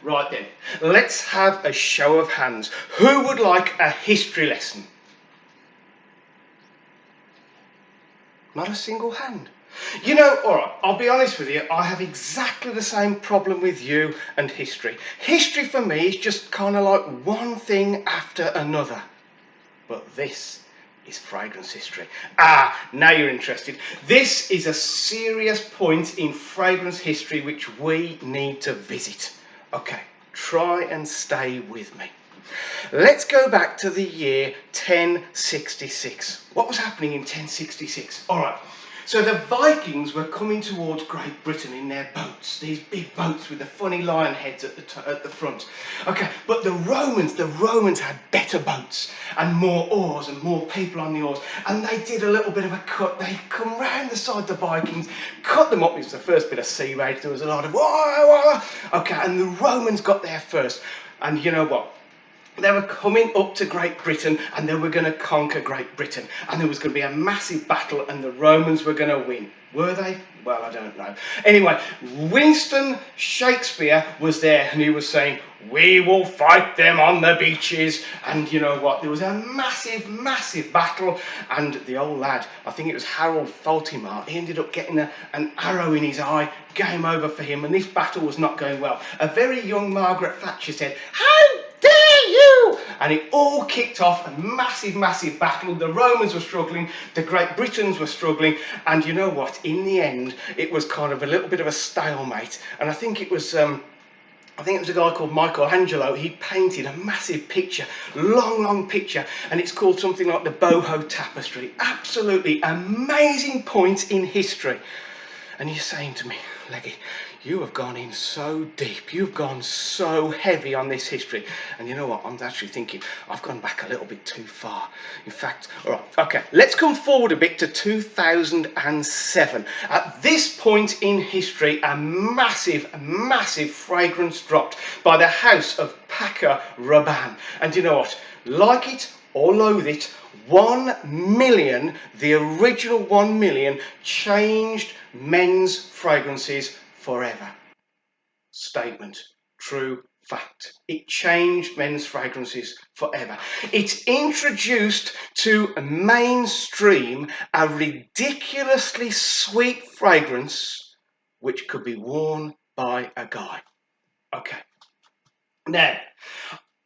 Right then, let's have a show of hands. Who would like a history lesson? Not a single hand. You know, alright, I'll be honest with you, I have exactly the same problem with you and history. History for me is just kind of like one thing after another. But this is fragrance history. Ah, now you're interested. This is a serious point in fragrance history which we need to visit. Okay, try and stay with me. Let's go back to the year 1066. What was happening in 1066? All right. So the Vikings were coming towards Great Britain in their boats, these big boats with the funny lion heads at the front. Okay, but the Romans had better boats and more oars and more people on the oars, and they did a little bit of a cut. They come round the side of the Vikings, cut them up. It was the first bit of sea rage. There was a lot of okay, and the Romans got there first. And you know what? They were coming up to Great Britain and they were going to conquer Great Britain, and there was going to be a massive battle and the Romans were going to win. Were they? Well, I don't know. Anyway, Winston Shakespeare was there and he was saying, "We will fight them on the beaches." And you know what? There was a massive battle, and the old lad, I think it was Harold Faltimar, he ended up getting an arrow in his eye. Game over for him, and this battle was not going well. A very young Margaret Thatcher said, "How dare you!" And it all kicked off a massive battle. The Romans were struggling, the Great Britons were struggling, and you know what? In the end, it was kind of a little bit of a stalemate. And I think it was a guy called Michelangelo. He painted a massive picture, long picture, and it's called something like the Boho Tapestry. Absolutely amazing point in history. And you're saying to me, Leggy, you have gone in so deep, you've gone so heavy on this history. And you know what, I'm actually thinking I've gone back a little bit too far. In fact, all right, okay, let's come forward a bit to 2007. At this point in history, a massive fragrance dropped by the house of Paco Rabanne. And you know what, like it or loathe it, 1 million, the original 1 million, changed men's fragrances forever. Statement, true fact. It changed men's fragrances forever. It introduced to mainstream a ridiculously sweet fragrance which could be worn by a guy. Okay. Now,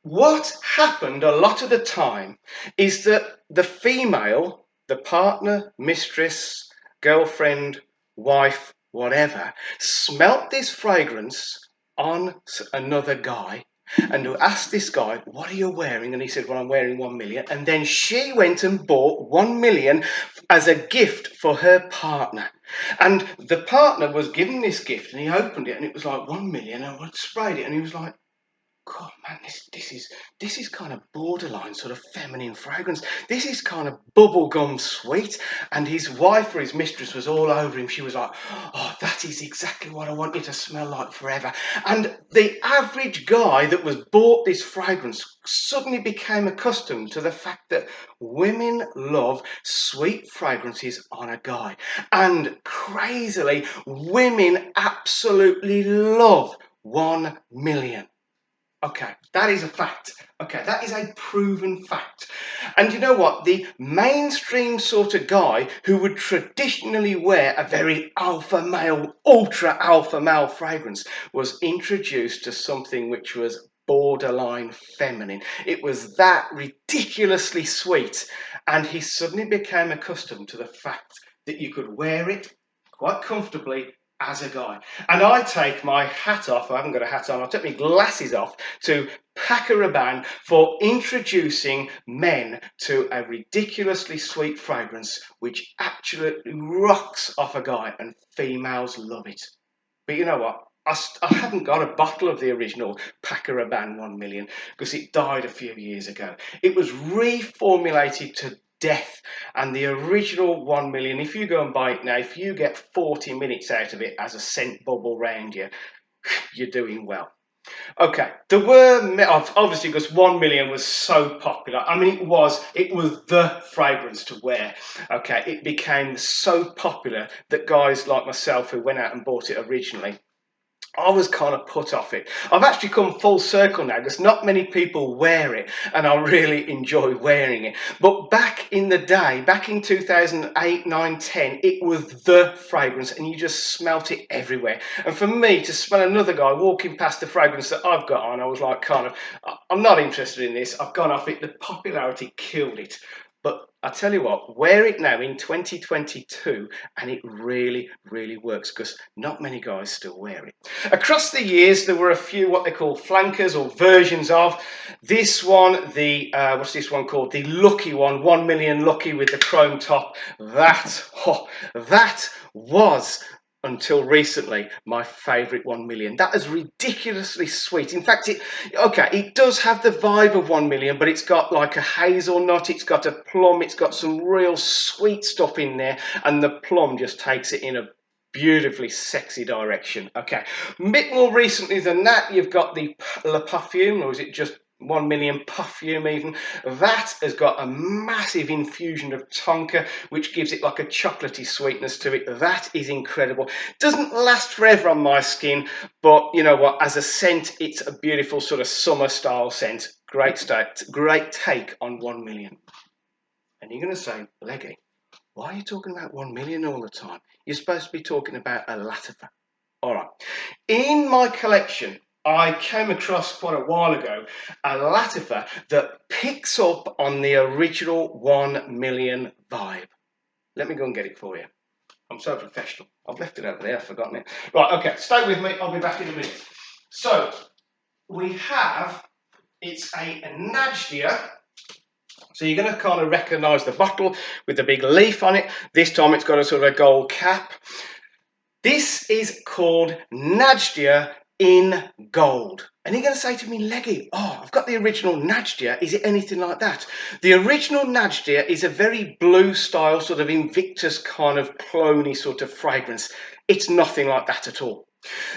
what happened a lot of the time is that the female, the partner, mistress, girlfriend, wife, whatever, smelt this fragrance on another guy and asked this guy, "What are you wearing?" And he said, "Well, I'm wearing 1 million. And then she went and bought 1 million as a gift for her partner. And the partner was given this gift and he opened it and it was like 1 million and I sprayed it and he was like, "God, man, this is kind of borderline sort of feminine fragrance. This is kind of bubblegum sweet." And his wife or his mistress was all over him. She was like, "Oh, that is exactly what I want you to smell like forever." And the average guy that was bought this fragrance suddenly became accustomed to the fact that women love sweet fragrances on a guy. And crazily, women absolutely love 1 million. Okay, that is a fact. Okay, that is a proven fact. And you know what? The mainstream sort of guy who would traditionally wear a very alpha male, ultra alpha male fragrance was introduced to something which was borderline feminine. It was that ridiculously sweet. And he suddenly became accustomed to the fact that you could wear it quite comfortably as a guy. And I take my hat off, I haven't got a hat on, I'll take my glasses off to Paco Rabanne for introducing men to a ridiculously sweet fragrance which actually rocks off a guy, and females love it. But you know what? I haven't got a bottle of the original Paco Rabanne 1 million because it died a few years ago. It was reformulated to death, and the original 1 million, if you go and buy it now, if you get 40 minutes out of it as a scent bubble round you, you're doing well. Okay, there were obviously, because 1 million was so popular. I mean, it was the fragrance to wear. Okay, it became so popular that guys like myself who went out and bought it originally, I was kind of put off it. I've actually come full circle now because not many people wear it and I really enjoy wearing it. But back in the day, back in 2008, 9, 10, it was the fragrance and you just smelt it everywhere. And for me to smell another guy walking past the fragrance that I've got on, I was like I'm not interested in this. I've gone off it. The popularity killed it. But I tell you what, wear it now in 2022 and it really, really works because not many guys still wear it. Across the years, there were a few what they call flankers or versions of this one. The what's this one called? The Lucky one, 1 million Lucky with the chrome top. That was until recently my favorite 1 million. That is ridiculously sweet. In fact, it does have the vibe of 1 million, but it's got like a hazelnut, it's got a plum, it's got some real sweet stuff in there, and the plum just takes it in a beautifully sexy direction. Okay, a bit more recently than that, you've got the Le Parfum, or is it just 1 million perfume even? That has got a massive infusion of tonka, which gives it like a chocolatey sweetness to it. That is incredible. Doesn't last forever on my skin, but you know what, as a scent, it's a beautiful sort of summer style scent. Great take on 1 million. And you're going to say, Leggy, why are you talking about 1 million all the time? You're supposed to be talking about a Lattafa. All right. In my collection, I came across quite a while ago a Lattafa that picks up on the original 1 million vibe. Let me go and get it for you. I'm so professional. I've left it over there. I've forgotten it. Right, okay. Stay with me. I'll be back in a minute. So, it's a Najdia. So you're going to kind of recognise the bottle with the big leaf on it. This time it's got a sort of a gold cap. This is called Najdia in gold. And you're going to say to me, Leggy, I've got the original Najdia. Is it anything like that? The original Najdia is a very blue style, sort of Invictus kind of cloney sort of fragrance. It's nothing like that at all.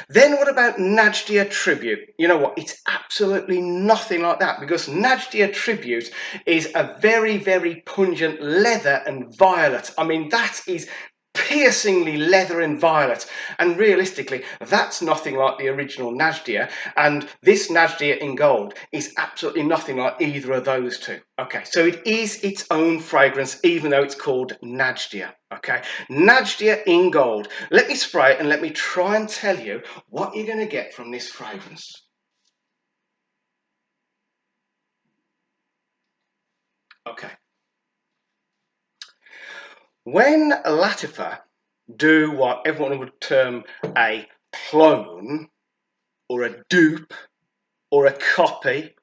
Then what about Najdia Tribute? You know what? It's absolutely nothing like that because Najdia Tribute is a very, very pungent leather and violet. I mean, that is piercingly leather and violet, and realistically that's nothing like the original Najdia, and this Najdia in gold is absolutely nothing like either of those two. Okay, so it is its own fragrance even though it's called Najdia. Okay, Najdia in gold. Let me spray it and let me try and tell you what you're going to get from this fragrance. Okay, when Lattafa do what everyone would term a clone or a dupe or a copy,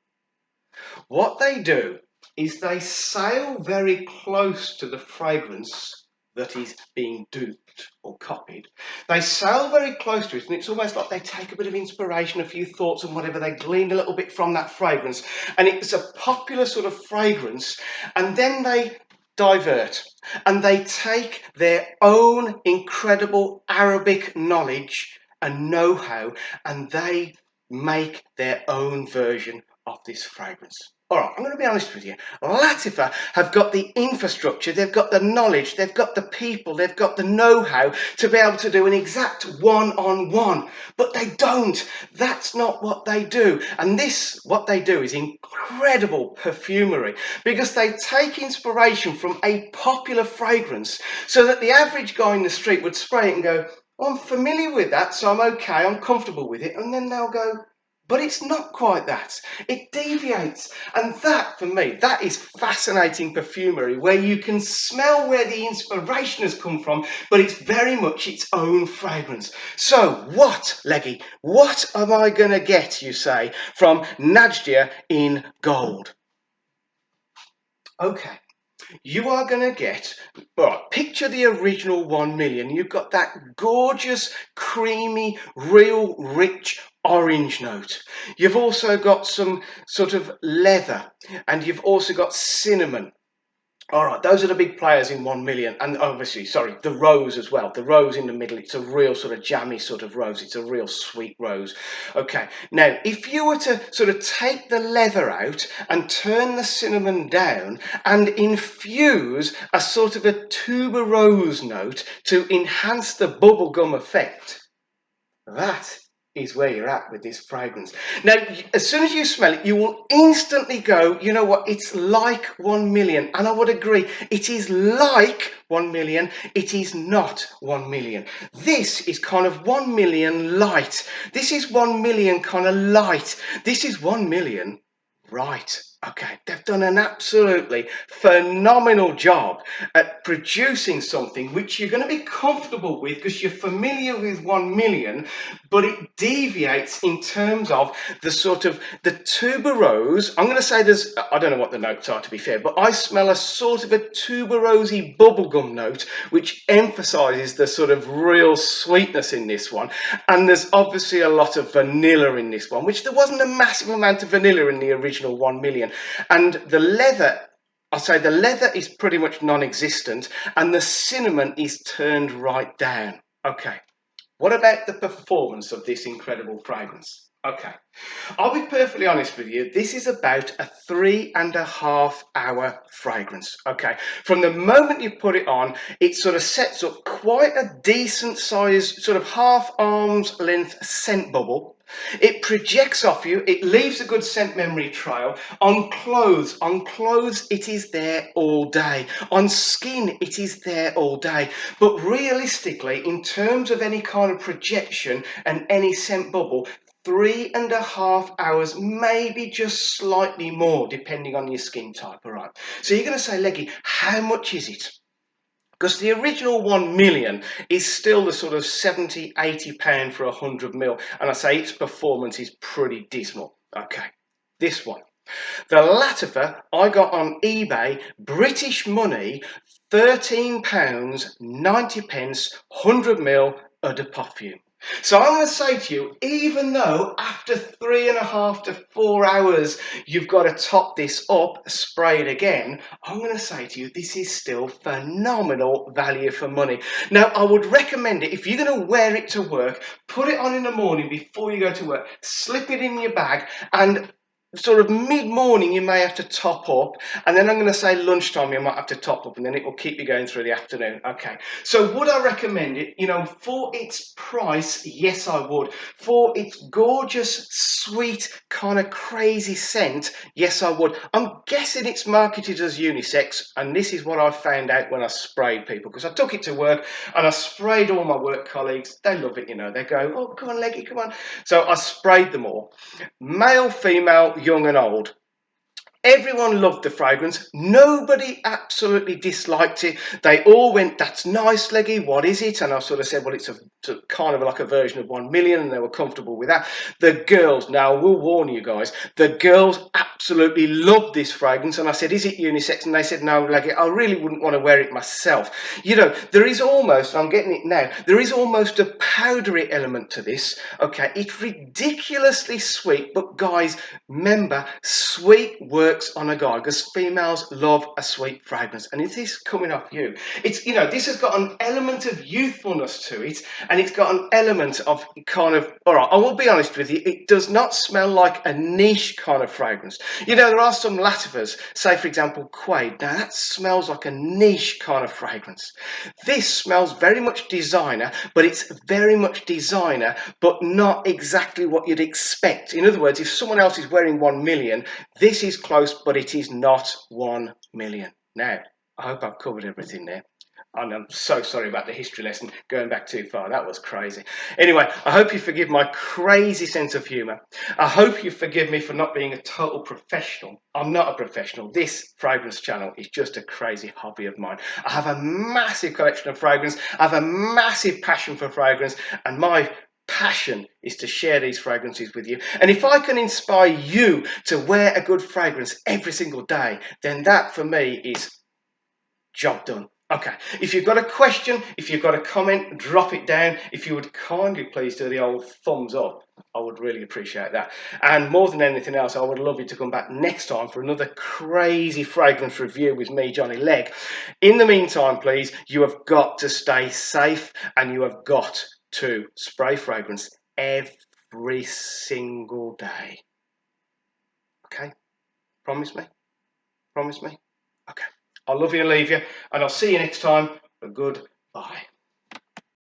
what they do is they sail very close to the fragrance that is being duped or copied. They sail very close to it, and it's almost like they take a bit of inspiration, a few thoughts and whatever, they glean a little bit from that fragrance, and it's a popular sort of fragrance, and then they divert and they take their own incredible Arabic knowledge and know-how and they make their own version of this fragrance. All right, I'm going to be honest with you. Lattafa have got the infrastructure, they've got the knowledge, they've got the people, they've got the know-how to be able to do an exact one-on-one, but they don't. That's not what they do. And what they do is incredible perfumery because they take inspiration from a popular fragrance so that the average guy in the street would spray it and go, I'm familiar with that, so I'm okay, I'm comfortable with it. And then they'll go, but it's not quite that. It deviates. And that, for me, that is fascinating perfumery, where you can smell where the inspiration has come from, but it's very much its own fragrance. So what, Leggy, what am I going to get, you say, from Najdia in gold? Okay. You are going to get, picture the original 1 million. You've got that gorgeous, creamy, real rich orange note. You've also got some sort of leather, and you've also got cinnamon. All right, those are the big players in 1 million. And obviously, the rose as well. The rose in the middle, it's a real sort of jammy sort of rose. It's a real sweet rose. Okay, now, if you were to sort of take the leather out and turn the cinnamon down and infuse a sort of a tuberose note to enhance the bubblegum effect, that is where you're at with this fragrance. Now, as soon as you smell it, you will instantly go, you know what, it's like 1 million. And I would agree, it is like 1 million, it is not 1 million. This is kind of 1 million light. This is 1 million kind of light. This is 1 million right. Okay, they've done an absolutely phenomenal job at producing something which you're going to be comfortable with because you're familiar with 1 million, but it deviates in terms of the sort of the tuberose. I'm going to say there's, I don't know what the notes are to be fair, but I smell a sort of a tuberosy bubblegum note, which emphasizes the sort of real sweetness in this one. And there's obviously a lot of vanilla in this one, which there wasn't a massive amount of vanilla in the original 1 million. And the leather, I'll say the leather is pretty much non-existent, and the cinnamon is turned right down. Okay, what about the performance of this incredible fragrance? Okay, I'll be perfectly honest with you. This is about a 3.5 hour fragrance. Okay, from the moment you put it on, it sort of sets up quite a decent size, sort of half arm's length scent bubble. It projects off you, it leaves a good scent memory trail. On clothes, it is there all day. On skin, it is there all day. But realistically, in terms of any kind of projection and any scent bubble, 3.5 hours, maybe just slightly more, depending on your skin type. All right. So you're going to say, Leggy, how much is it? Because the original 1 million is still the sort of 70, 80 pound for 100 mil. And I say its performance is pretty dismal. Okay, this one. The Lattafa I got on eBay, British money, £13.90, 100 mil eau de parfum. So I'm going to say to you, even though after 3.5 to 4 hours you've got to top this up, spray it again, I'm going to say to you, this is still phenomenal value for money. Now, I would recommend it if you're going to wear it to work, put it on in the morning before you go to work, slip it in your bag, and sort of mid-morning you may have to top up, and then I'm going to say lunchtime you might have to top up, and then it will keep you going through the afternoon. Okay, so would I recommend it? You know, for its price, yes I would. For its gorgeous, sweet, kind of crazy scent, yes I would. I'm guessing it's marketed as unisex, and this is what I found out when I sprayed people, because I took it to work and I sprayed all my work colleagues. They love it, you know, they go, oh come on Leggy, come on. So I sprayed them all, male, female, young and old. Everyone loved the fragrance. Nobody absolutely disliked it. They all went, that's nice, Leggy, what is it? And I sort of said, well, it's a kind of like a version of 1 million, and they were comfortable with that. The girls, now I will warn you guys, the girls absolutely loved this fragrance. And I said, is it unisex? And they said, no, Leggy, I really wouldn't want to wear it myself. You know, there is almost, I'm getting it now, there is almost a powdery element to this. Okay, it's ridiculously sweet, but guys, remember, sweet works on a guy, because females love a sweet fragrance. And it is coming off you. It's, you know, this has got an element of youthfulness to it, and it's got an element of kind of, all right, I will be honest with you, it does not smell like a niche kind of fragrance. You know, there are some Lattafas, say for example Quaid. Now that smells like a niche kind of fragrance. This smells very much designer, but it's very much designer, but not exactly what you'd expect. In other words, if someone else is wearing 1 million, this is close, but it is not 1 million. Now, I hope I've covered everything there. And I'm so sorry about the history lesson, going back too far. That was crazy. Anyway, I hope you forgive my crazy sense of humour. I hope you forgive me for not being a total professional. I'm not a professional. This fragrance channel is just a crazy hobby of mine. I have a massive collection of fragrance. I have a massive passion for fragrance, and my passion is to share these fragrances with you. And if I can inspire you to wear a good fragrance every single day, then that for me is job done. Okay, if you've got a question, if you've got a comment, drop it down. If you would kindly please do the old thumbs up, I would really appreciate that. And more than anything else, I would love you to come back next time for another crazy fragrance review with me, Johnny Legg. In the meantime, please, you have got to stay safe, and you have got to spray fragrance every single day. Okay? Promise me? Promise me? Okay. I'll love you and leave you, and I'll see you next time. A goodbye.